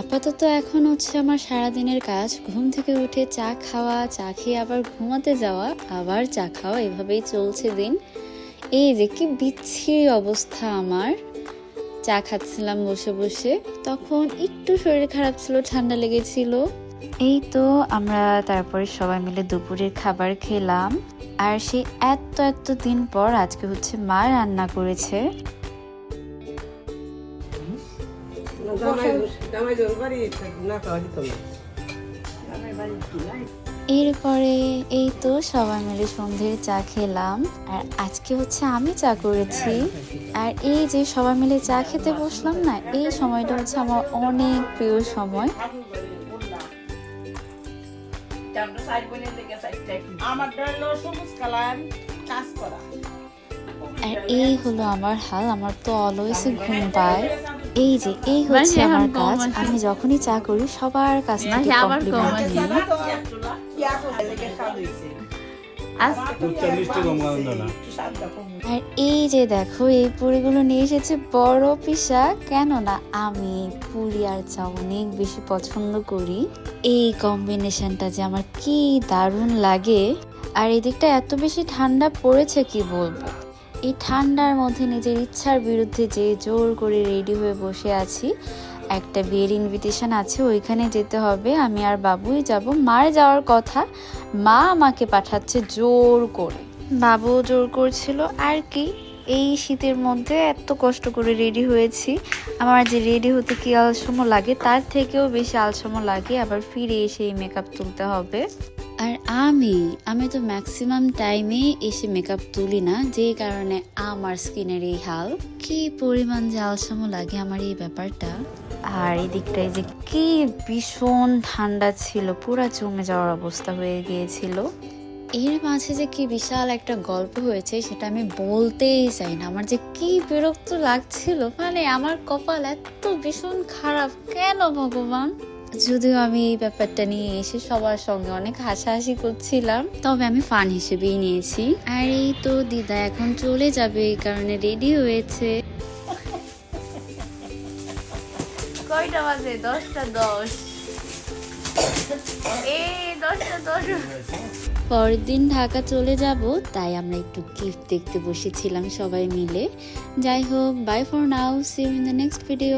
আপাতত এখন হচ্ছে আমার সারাদিনের কাজ ঘুম থেকে উঠে চা খাওয়া, চা খেয়ে আবার ঘুমাতে যাওয়া, আবার চা খাওয়া, এভাবেই চলছে দিন। এই যে কি বিচ্ছিরি অবস্থা আমার। চা খাচ্ছিলাম বসে বসে, তখন একটু শরীর খারাপ ছিল, ঠান্ডা লেগেছিল। এই তো আমরা তারপরে সবাই মিলে দুপুরের খাবার খেলাম। আর সেই এত দিন পর আজকে হচ্ছে মা রান্না করেছে। এরপরে এই তো সবাই মিলে সন্ধ্যের চা খেলাম। আর আজকে হচ্ছে আমি চা করেছি। আর এই যে সবাই মিলে চা খেতে বসলাম না, এই সময়টা হচ্ছে আমার অনেক প্রিয় সময়। আর এই হলো আমার হাল, আমার তো অলওয়েজ ঘুম পায়। এই যে এই হচ্ছে আমার কাজ, আমি যখনই চা করি সবার কাছ থেকে কমপ্লিমেন্ট নিই। আর এই যে দেখো এই পুরিগুলো নিয়ে এসেছে বড় পিসা, কেননা আমি পুরি আর চা অনেক বেশি পছন্দ করি। এই কম্বিনেশনটা যে আমার কি দারুণ লাগে। আর এদিকটা এত বেশি ঠান্ডা পড়েছে কি বলবো। এই ঠান্ডার মধ্যে নিজের ইচ্ছার বিরুদ্ধে যে জোর করে রেডি হয়ে বসে আছি। একটা বিয়ের ইনভিটেশন আছে, ওইখানে যেতে হবে। আমি আর বাবুই যাব। মার যাওয়ার কথা, মা আমাকে পাঠাচ্ছে জোর করে। বাবুও জোর করছিল আর কি। এই শীতের মধ্যে এত কষ্ট করে রেডি হয়েছি। আমার যে রেডি হতে কি আলসেমি লাগে, তার থেকেও বেশি আলসেমি লাগে আবার ফিরে এসে এই মেকআপ তুলতে হবে। আর আমি তো ম্যাক্সিমাম টাইমে এসে মেকআপ তুলি না, যে কারণে আমার স্কিনের এই হাল। কি পরিমাণ যে আলসামো লাগে আমার এই ব্যাপারটা। আর এই দিকটায় যে কি ভীষণ ঠান্ডা ছিল, পুরা জমে যাওয়ার অবস্থা হয়ে গিয়েছিল। এর মাঝে যে কি বিশাল একটা গল্প হয়েছে সেটা আমি বলতেই চাই না। আমার যে কি বিরক্ত লাগছিল, মানে আমার কপাল এত ভীষণ খারাপ কেন ভগবান। যদিও আমি এই ব্যাপারটা নিয়ে এসে সবার সঙ্গে অনেক হাসাহাসি করছিলাম, তবে আমি ফান হিসেবেই নিয়েছি। আর এই তো দিদা এখন চলে যাবে, এই কারণে রেডি হয়েছে। কয়টা বাজে? 10:10। এই 10:10। পরের দিন ঢাকা চলে যাব, তাই আমরা একটু গিফট দেখতে বসেছিলাম সবাই মিলে। যাই হোক, bye for now, see you in the next video.